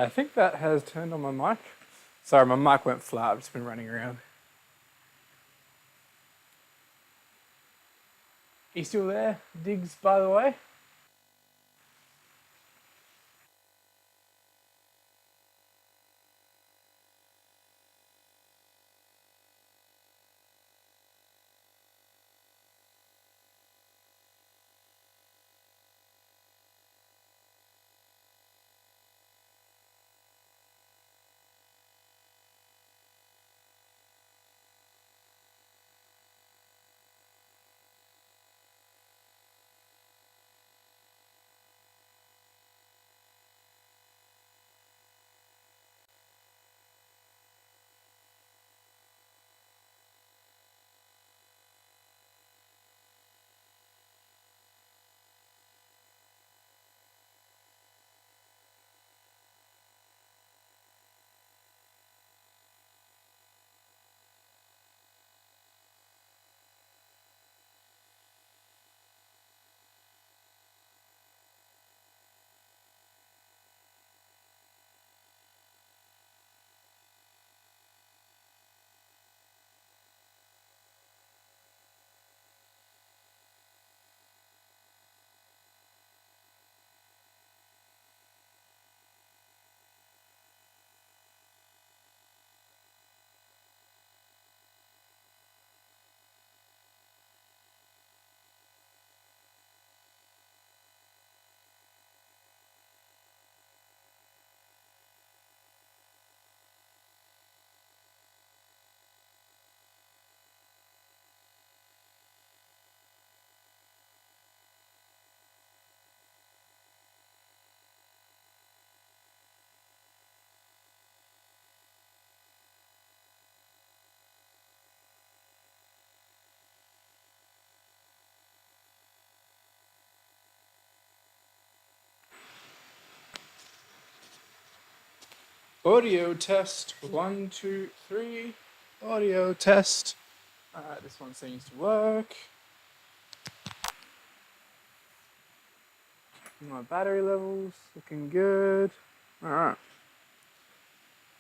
I think that has turned on my mic. Sorry, my mic went flat. I've just been running around. Are you still there, Diggs, by the way? Audio test. 1, 2, 3. Audio test. This one seems to work. My battery levels looking good. Alright.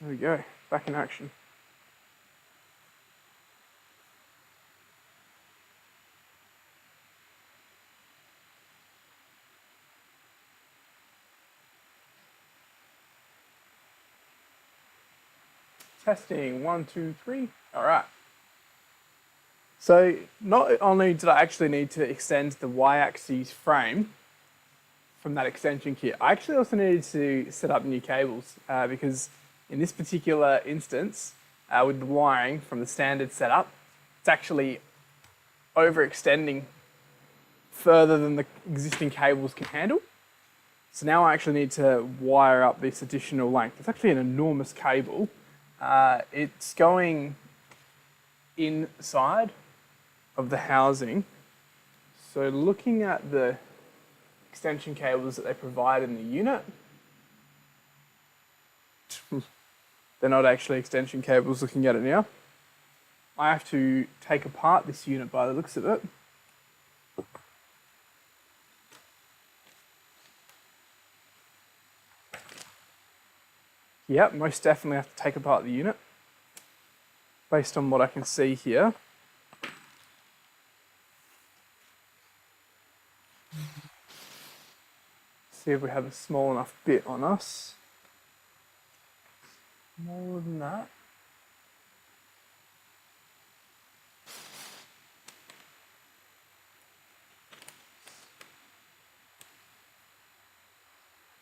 There we go. Back in action. Testing 1, 2, 3. All right. So not only did I actually need to extend the y-axis frame from that extension kit, I actually also needed to set up new cables because in this particular instance, with the wiring from the standard setup, it's actually overextending further than the existing cables can handle. So now I actually need to wire up this additional length. It's actually an enormous cable. It's going inside of the housing. So looking at the extension cables that they provide in the unit, they're not actually extension cables looking at it now. I have to take apart this unit by the looks of it. Yep, most definitely have to take apart the unit based on what I can see here. See if we have a small enough bit on us. More than that.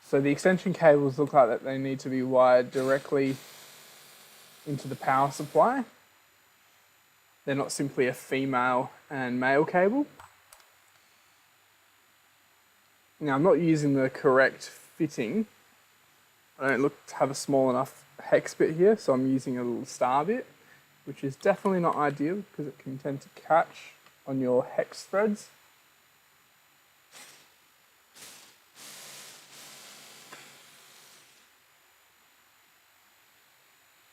So the extension cables look like that they need to be wired directly into the power supply. They're not simply a female and male cable. Now I'm not using the correct fitting. I don't look to have a small enough hex bit here, so I'm using a little star bit, which is definitely not ideal because it can tend to catch on your hex threads.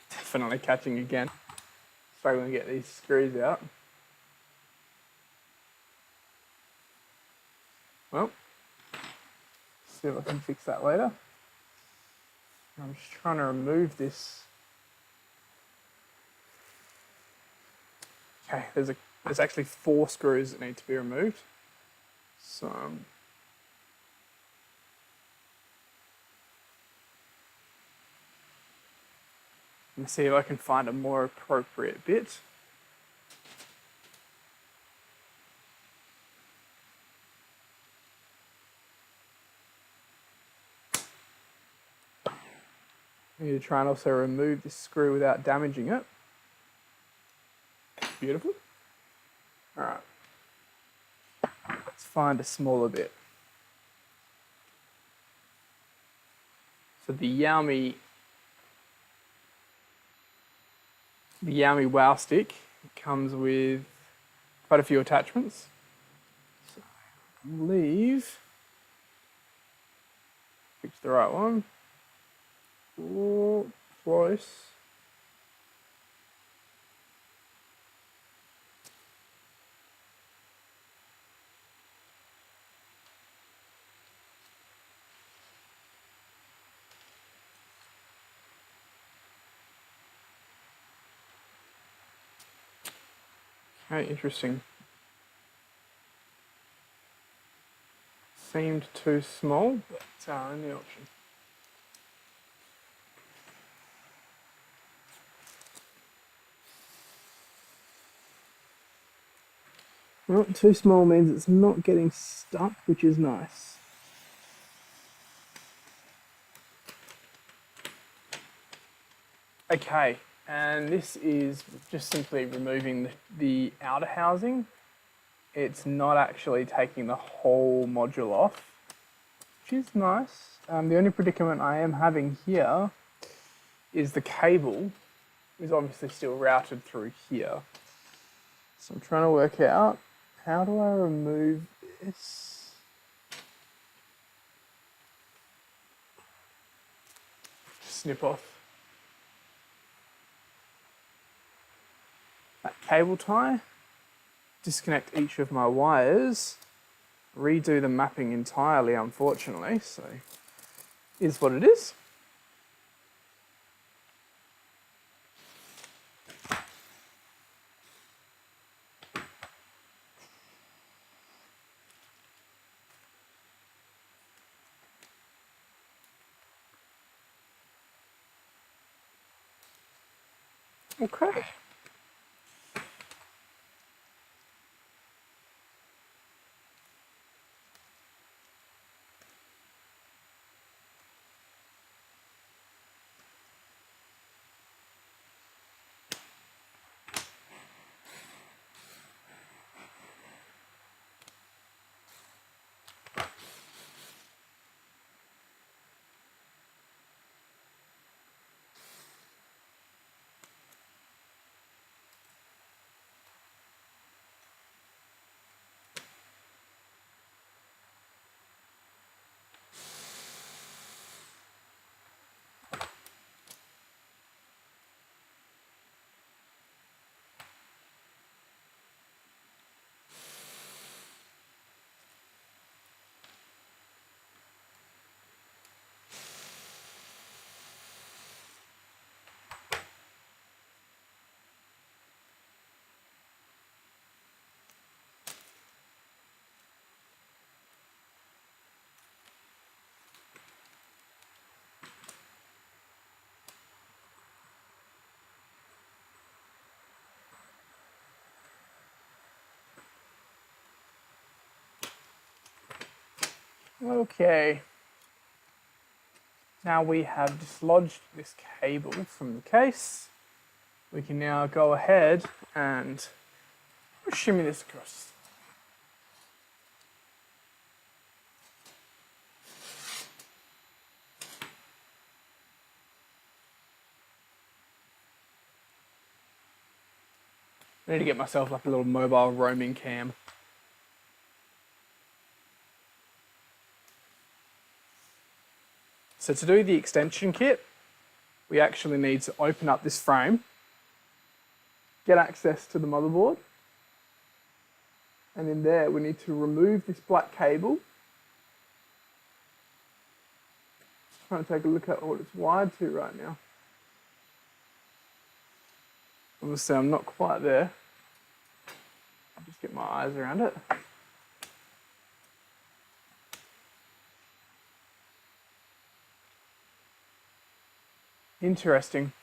Definitely catching again. Struggling to get these screws out. Well, see if I can fix that later. I'm just trying to remove this. Okay, there's actually 4 screws that need to be removed. So let me see if I can find a more appropriate bit. I need to try and also remove this screw without damaging it. Beautiful. All right. Let's find a smaller bit. So the Yaomi Wow Stick comes with quite a few attachments. So I believe picked the right one. Oh, close. Okay, interesting. Seemed too small, but it's our only option. Well, too small means it's not getting stuck, which is nice. Okay, and this is just simply removing the outer housing. It's not actually taking the whole module off, which is nice. The only predicament I am having here is the cable is obviously still routed through here. So I'm trying to work out, how do I remove this? Snip off that cable tie, disconnect each of my wires, redo the mapping entirely, unfortunately, so is what it is. Okay. Okay. Now we have dislodged this cable from the case. We can now go ahead and shimmy this across. I need to get myself like a little mobile roaming cam. So to do the extension kit, we actually need to open up this frame, get access to the motherboard, and in there we need to remove this black cable trying to take a look at what it's wired to right now. Obviously, I'm not quite there. I'll just get my eyes around it. Interesting.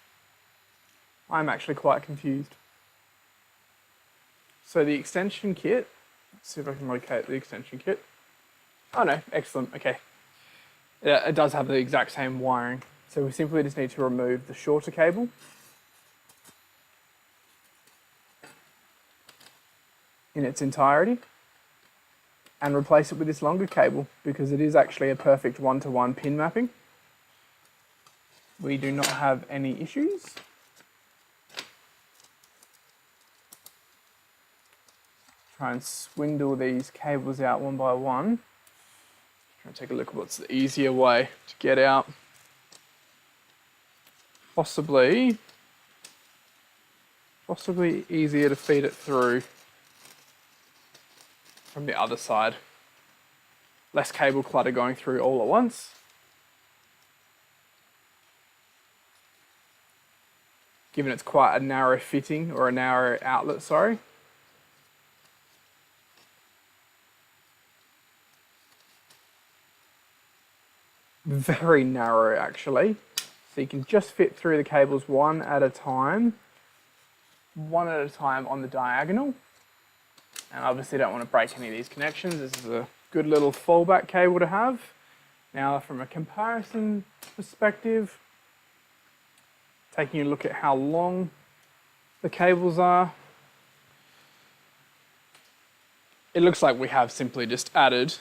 I'm actually quite confused. So the extension kit, let's see if I can locate the extension kit. Oh no, excellent, okay. Yeah, it does have the exact same wiring. So we simply just need to remove the shorter cable. In its entirety. And replace it with this longer cable because it is actually a perfect one-to-one pin mapping. We do not have any issues. Try and swindle these cables out one by one. Try and take a look at what's the easier way to get out. Possibly easier to feed it through from the other side. Less cable clutter going through all at once. Given it's quite a narrow fitting, or a narrow outlet, sorry. Very narrow actually. So you can just fit through the cables one at a time on the diagonal. And obviously don't want to break any of these connections. This is a good little fallback cable to have. Now from a comparison perspective, taking a look at how long the cables are, it looks like we have simply just added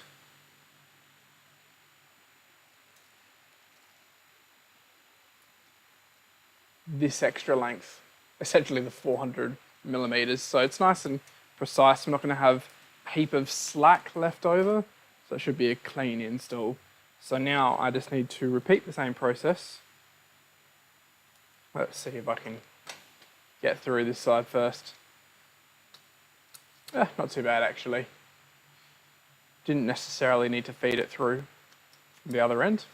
this extra length, essentially the 400 millimeters. So it's nice and precise. I'm not going to have a heap of slack left over, so it should be a clean install. So now I just need to repeat the same process. Let's see if I can get through this side first. Not too bad actually. Didn't necessarily need to feed it through from the other end.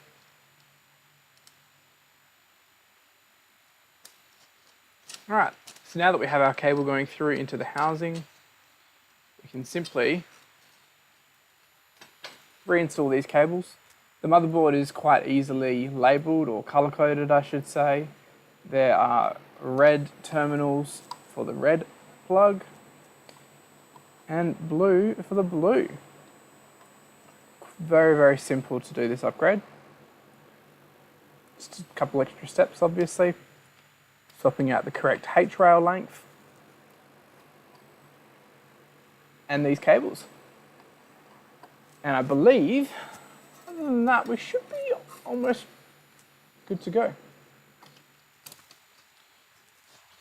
Alright, so now that we have our cable going through into the housing, we can simply reinstall these cables. The motherboard is quite easily labelled, or color-coded I should say. There are red terminals for the red plug and blue for the blue. Very, very simple to do this upgrade. Just a couple extra steps obviously. Swapping out the correct H-rail length and these cables. And I believe, other than that, we should be almost good to go. I'm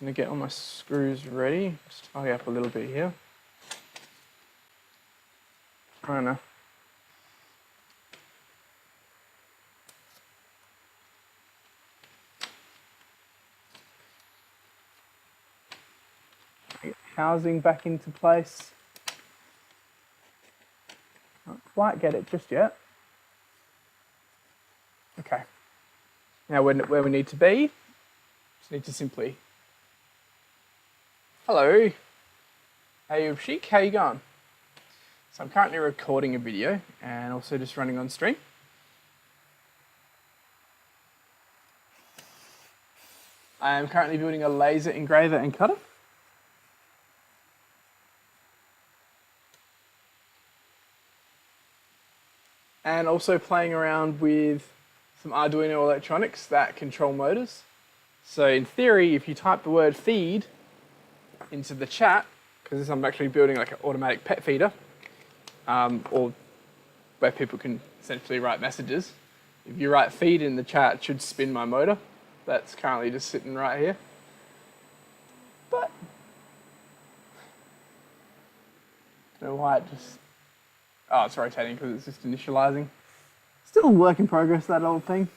going to get all my screws ready. Just tie up a little bit here. Trying to get housing back into place. Can't quite get it just yet. Okay. Now where we need to be, just need to simply, hello, hey Sheik, how you going? So I'm currently recording a video and also just running on stream. I am currently building a laser engraver and cutter. And also playing around with some Arduino electronics that control motors. So in theory, if you type the word feed into the chat, because I'm actually building like an automatic pet feeder, or where people can essentially write messages. If you write feed in the chat, it should spin my motor. That's currently just sitting right here. But I don't know why it just, oh, it's rotating because it's just initializing. Still a work in progress, that old thing.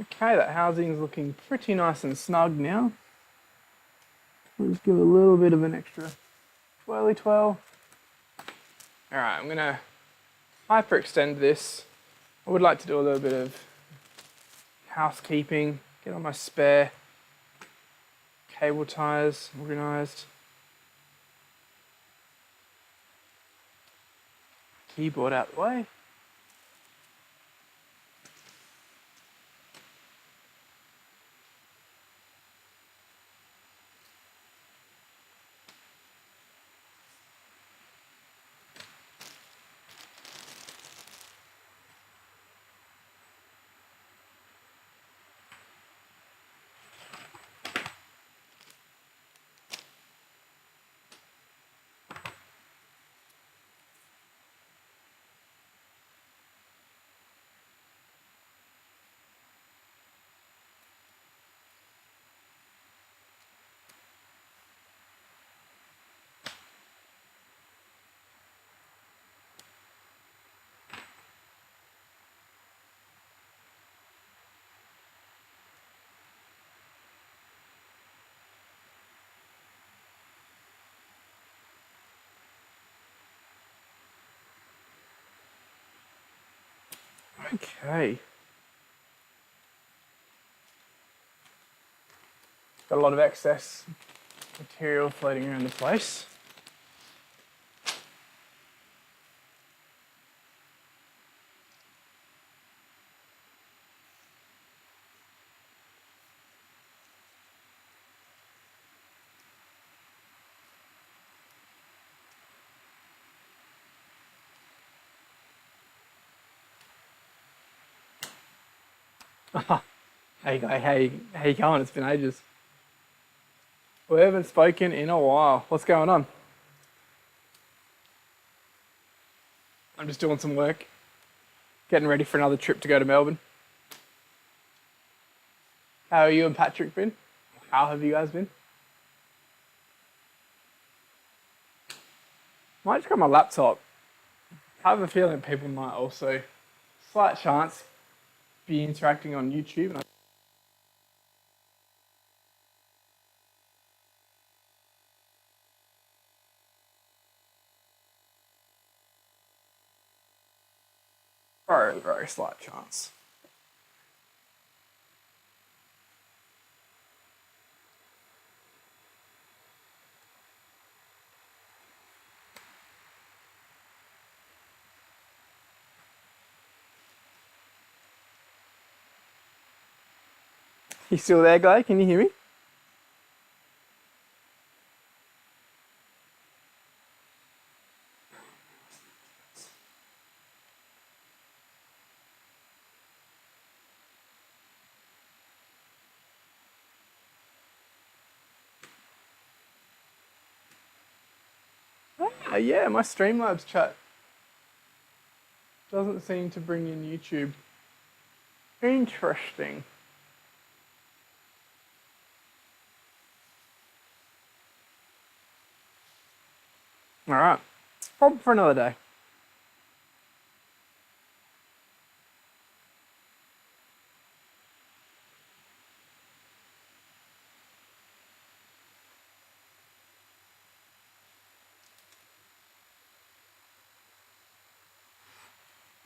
Okay, that housing is looking pretty nice and snug now. We'll just give it a little bit of an extra twirly twirl. All right, I'm gonna hyperextend this. I would like to do a little bit of housekeeping, get all my spare cable ties organized. Keyboard out the way. Okay. Got a lot of excess material floating around the place. Hey guy, how you going? It's been ages. We haven't spoken in a while. What's going on? I'm just doing some work, getting ready for another trip to go to Melbourne. How are you and Patrick been? How have you guys been? Might just got my laptop. I have a feeling people might also, slight chance, be interacting on YouTube. Very, very slight chance. You still there, Guy? Can you hear me? Yeah, my Streamlabs chat doesn't seem to bring in YouTube. Interesting. All right, problem for another day.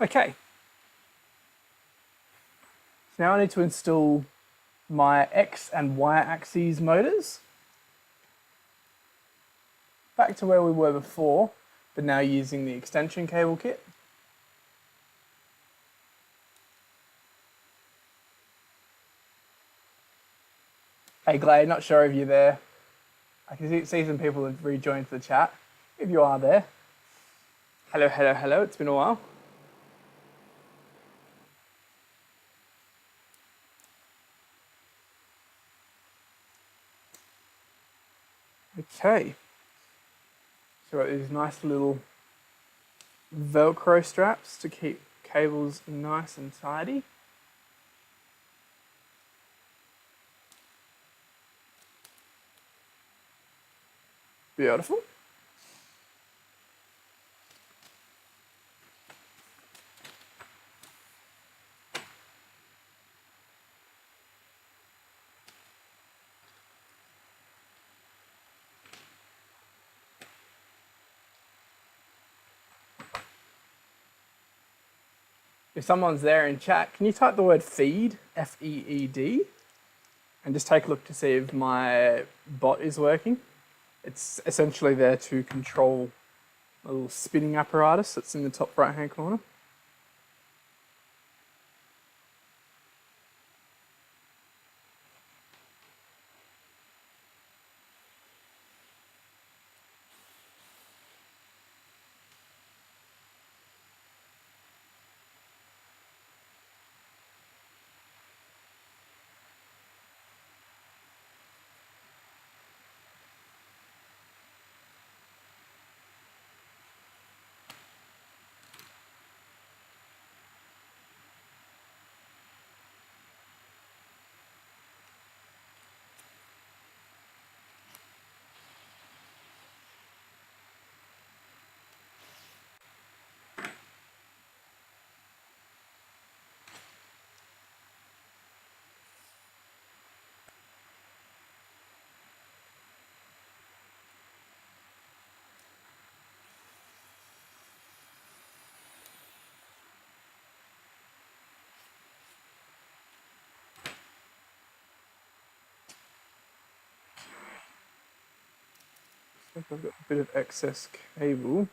Okay. So now I need to install my X and Y axes motors. Back to where we were before, but now using the extension cable kit. Hey Glade, not sure if you're there. I can see some people have rejoined the chat. If you are there. Hello, hello, hello, it's been a while. Okay. So we've got these nice little Velcro straps to keep cables nice and tidy. Beautiful. if someone's there in chat, can you type the word feed, F-E-E-D, and just take a look to see if my bot is working? It's essentially there to control a little spinning apparatus that's in the top right-hand corner. I think I've got a bit of excess cable.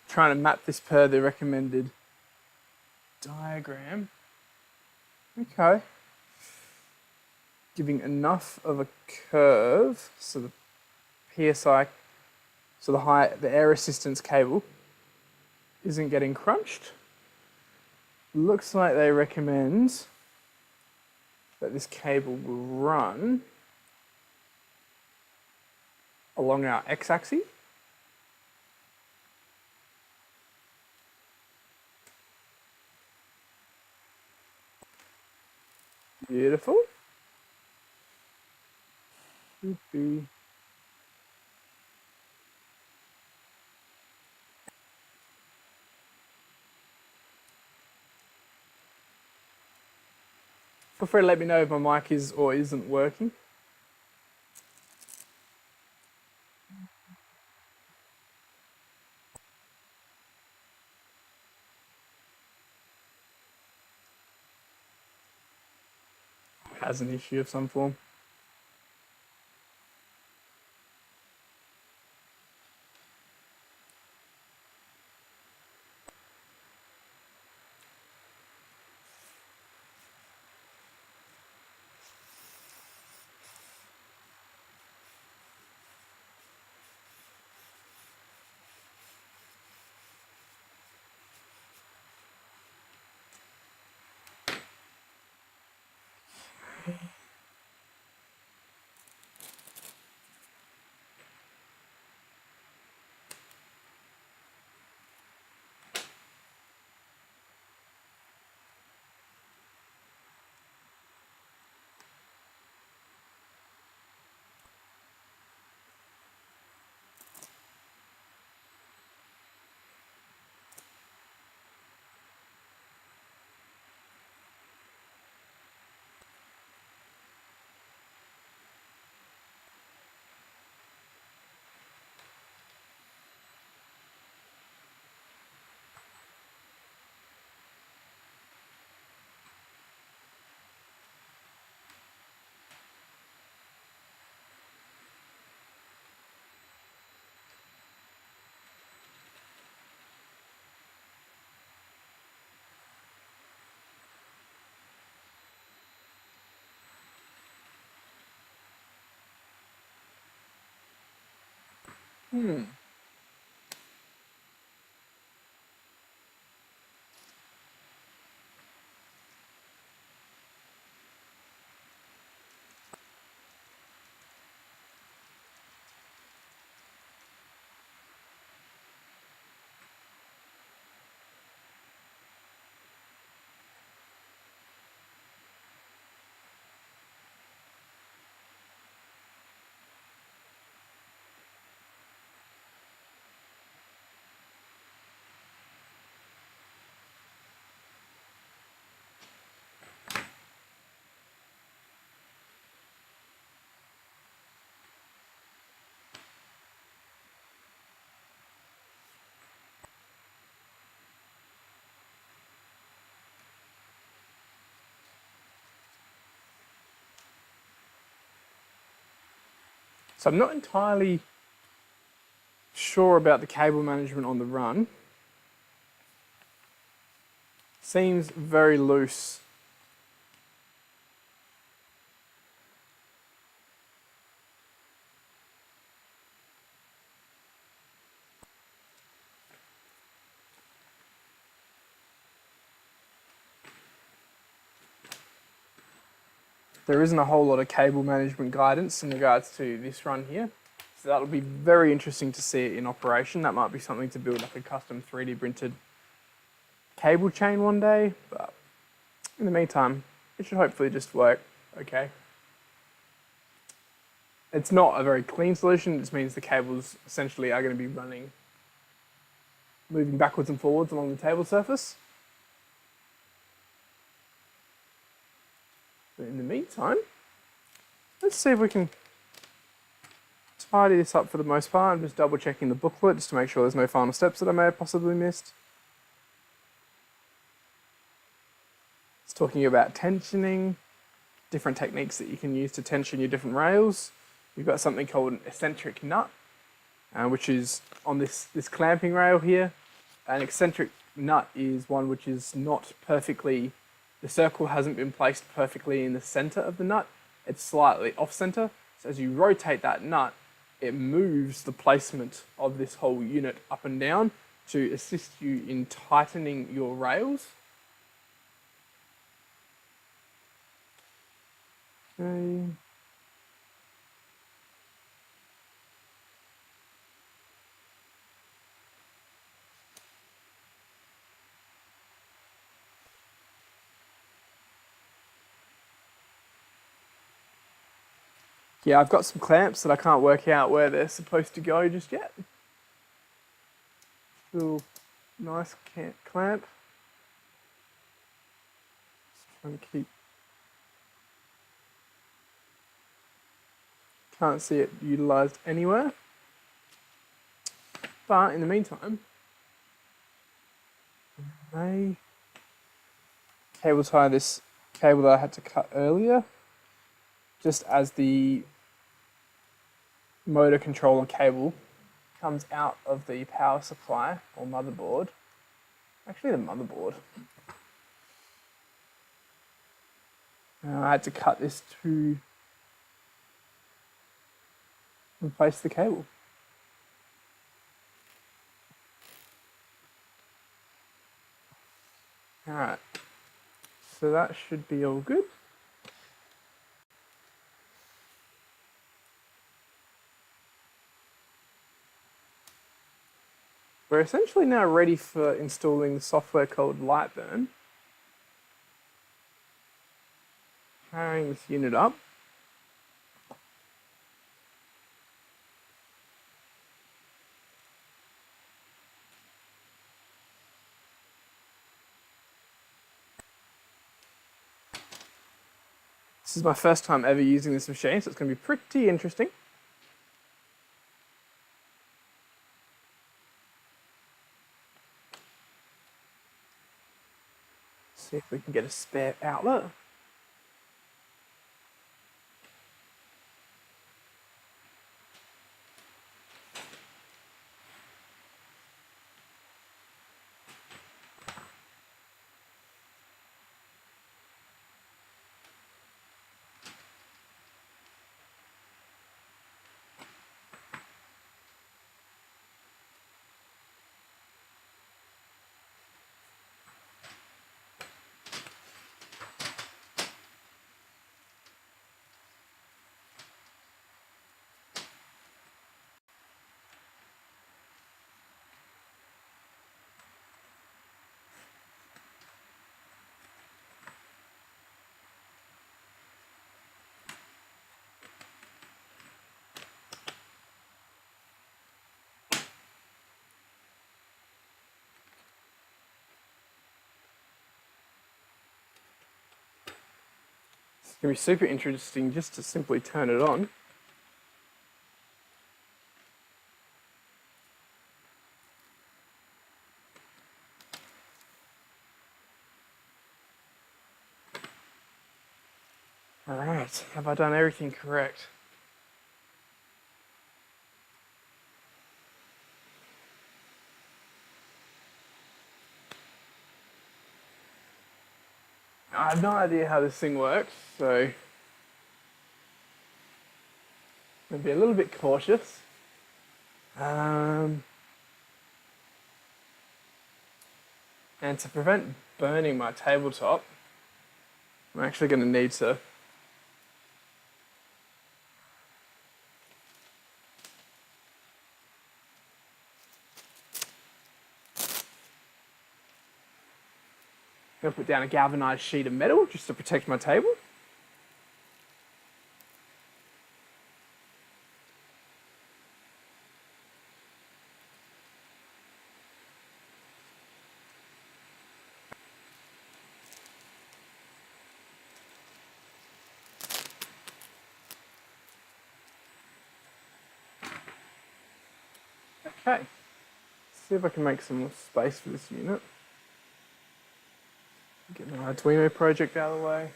Trying to map this per the recommended diagram. Okay. Giving enough of a curve so the PSI, so the air resistance cable isn't getting crunched. Looks like they recommend that this cable will run along our x-axis. Beautiful. Should be. Feel free to let me know if my mic is or isn't working. Has an issue of some form. So I'm not entirely sure about the cable management on the run. Seems very loose. There isn't a whole lot of cable management guidance in regards to this run here. So that'll be very interesting to see it in operation. That might be something to build like a custom 3D printed cable chain one day, but in the meantime, it should hopefully just work okay. It's not a very clean solution. It just means the cables essentially are going to be moving backwards and forwards along the table surface. But in the meantime, let's see if we can tidy this up for the most part. I'm just double checking the booklet just to make sure there's no final steps that I may have possibly missed. It's talking about tensioning, different techniques that you can use to tension your different rails. You've got something called an eccentric nut, which is on this clamping rail here. An eccentric nut is one which is not perfectly, the circle hasn't been placed perfectly in the center of the nut. It's slightly off center. So as you rotate that nut, it moves the placement of this whole unit up and down to assist you in tightening your rails. Okay. Yeah, I've got some clamps that I can't work out where they're supposed to go just yet. Little nice clamp. Just trying to keep. Can't see it utilized anywhere. But in the meantime, I may cable tie this cable that I had to cut earlier, just as the motor controller cable comes out of the power supply or motherboard. Actually, the motherboard. I had to cut this to replace the cable. Alright, so that should be all good. We're essentially now ready for installing the software called Lightburn. Powering this unit up. This is my first time ever using this machine, so it's going to be pretty interesting. See if we can get a spare outlet. It's going to be super interesting just to simply turn it on. Alright, have I done everything correct? I have no idea how this thing works, so I'm going to be a little bit cautious. And to prevent burning my tabletop, I'm actually going to need to put down a galvanized sheet of metal just to protect my table. Okay, let's see if I can make some more space for this unit. Get my Arduino project out of the way.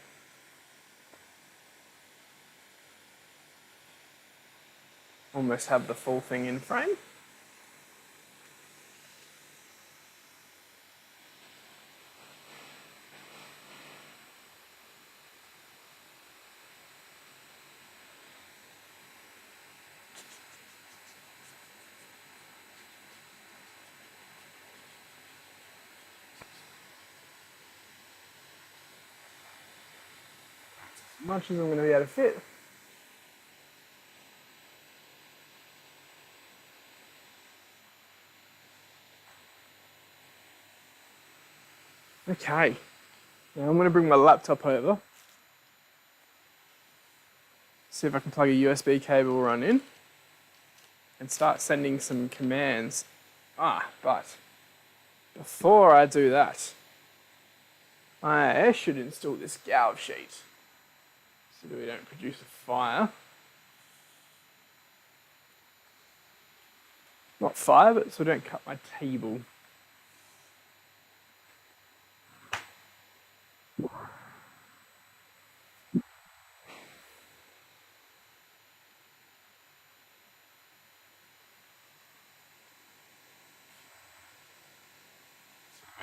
Almost have the full thing in frame. As much as I'm going to be able to fit. Okay, now I'm going to bring my laptop over. See if I can plug a USB cable run in and start sending some commands. But before I do that, I should install this galv sheet so that we don't produce a fire. Not fire, but so I don't cut my table.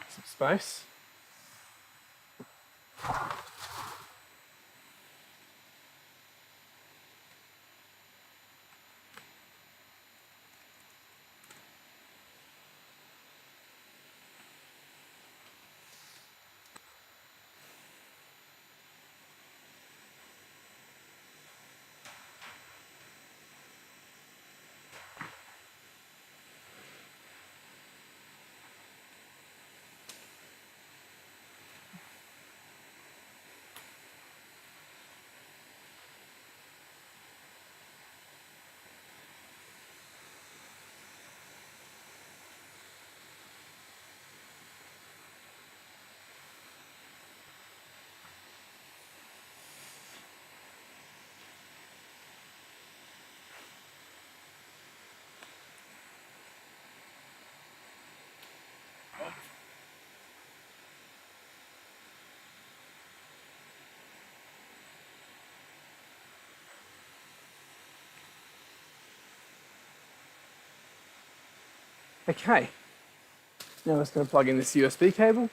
Some space. Okay, now I'm just going to plug in this USB cable.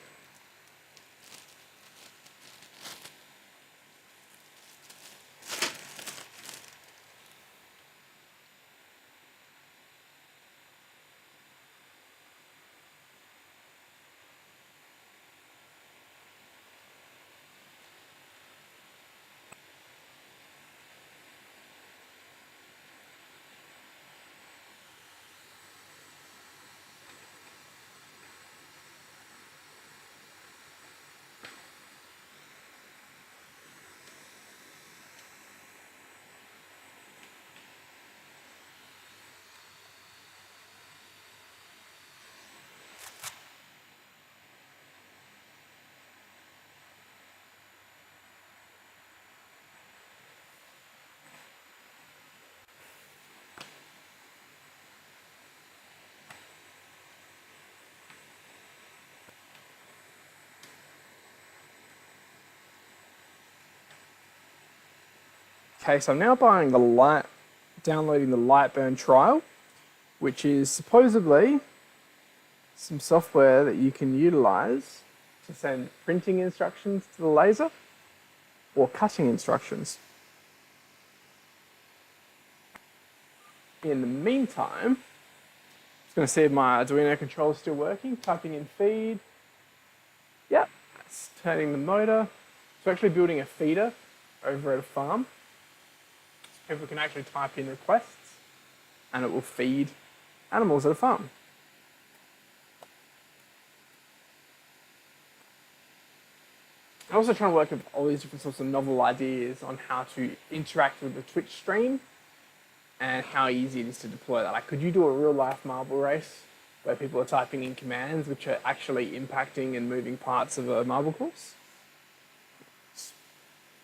Okay, so I'm now buying downloading the Lightburn trial, which is supposedly some software that you can utilize to send printing instructions to the laser or cutting instructions. In the meantime, it's going to see if my Arduino controller is still working, typing in feed. Yep, it's turning the motor. So actually building a feeder over at a farm. So people can actually type in requests and it will feed animals at a farm. I'm also trying to work with all these different sorts of novel ideas on how to interact with the Twitch stream and how easy it is to deploy that. Like, could you do a real life marble race where people are typing in commands which are actually impacting and moving parts of a marble course? It's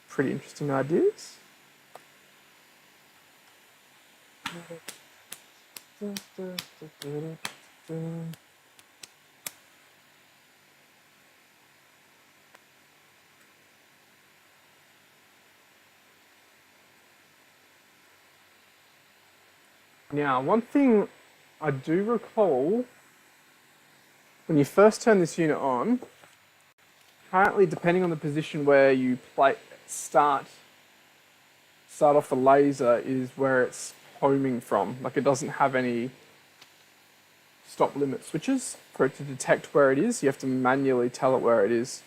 pretty interesting ideas. Now, one thing I do recall, when you first turn this unit on, apparently depending on the position where you start off the laser is where it's homing from. Like, it doesn't have any stop limit switches for it to detect where it is. You have to manually tell it where it is.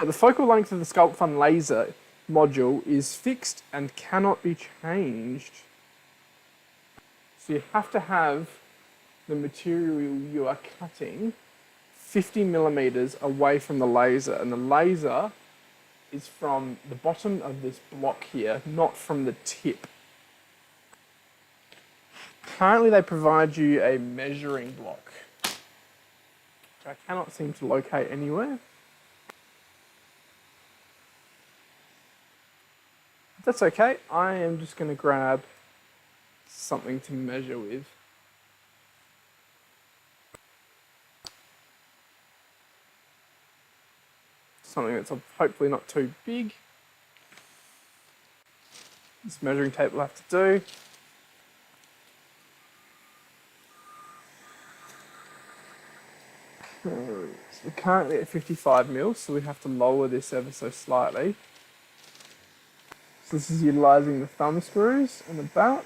The focal length of the Sculpfun laser module is fixed and cannot be changed. So you have to have the material you are cutting 50 millimeters away from the laser, and the laser is from the bottom of this block here, not from the tip. Currently they provide you a measuring block, which I cannot seem to locate anywhere. That's okay, I am just going to grab something to measure with. Something that's hopefully not too big. This measuring tape will have to do. So we're currently at 55 mils, so we have to lower this ever so slightly. So this is utilising the thumb screws on the back.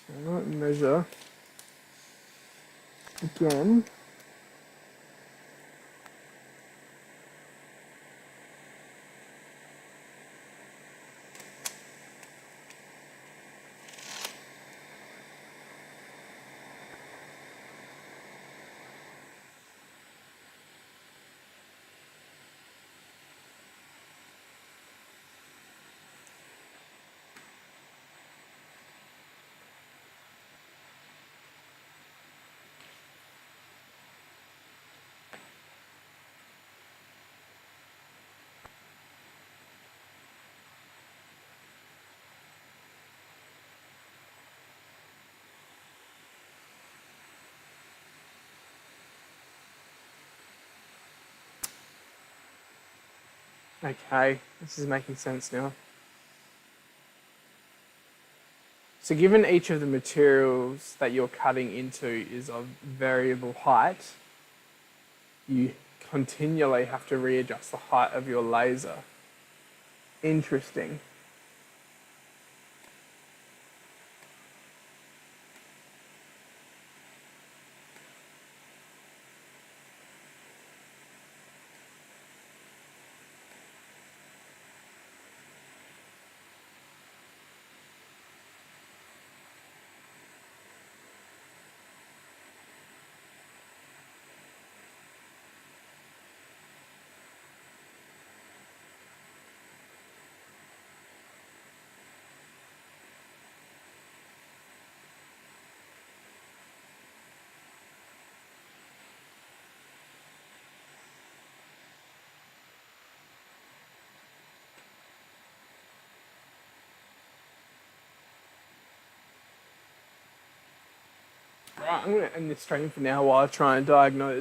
So I might measure again. Okay, this is making sense now. So given each of the materials that you're cutting into is of variable height, you continually have to readjust the height of your laser. Interesting. Right, I'm going to end this stream for now while I try and diagnose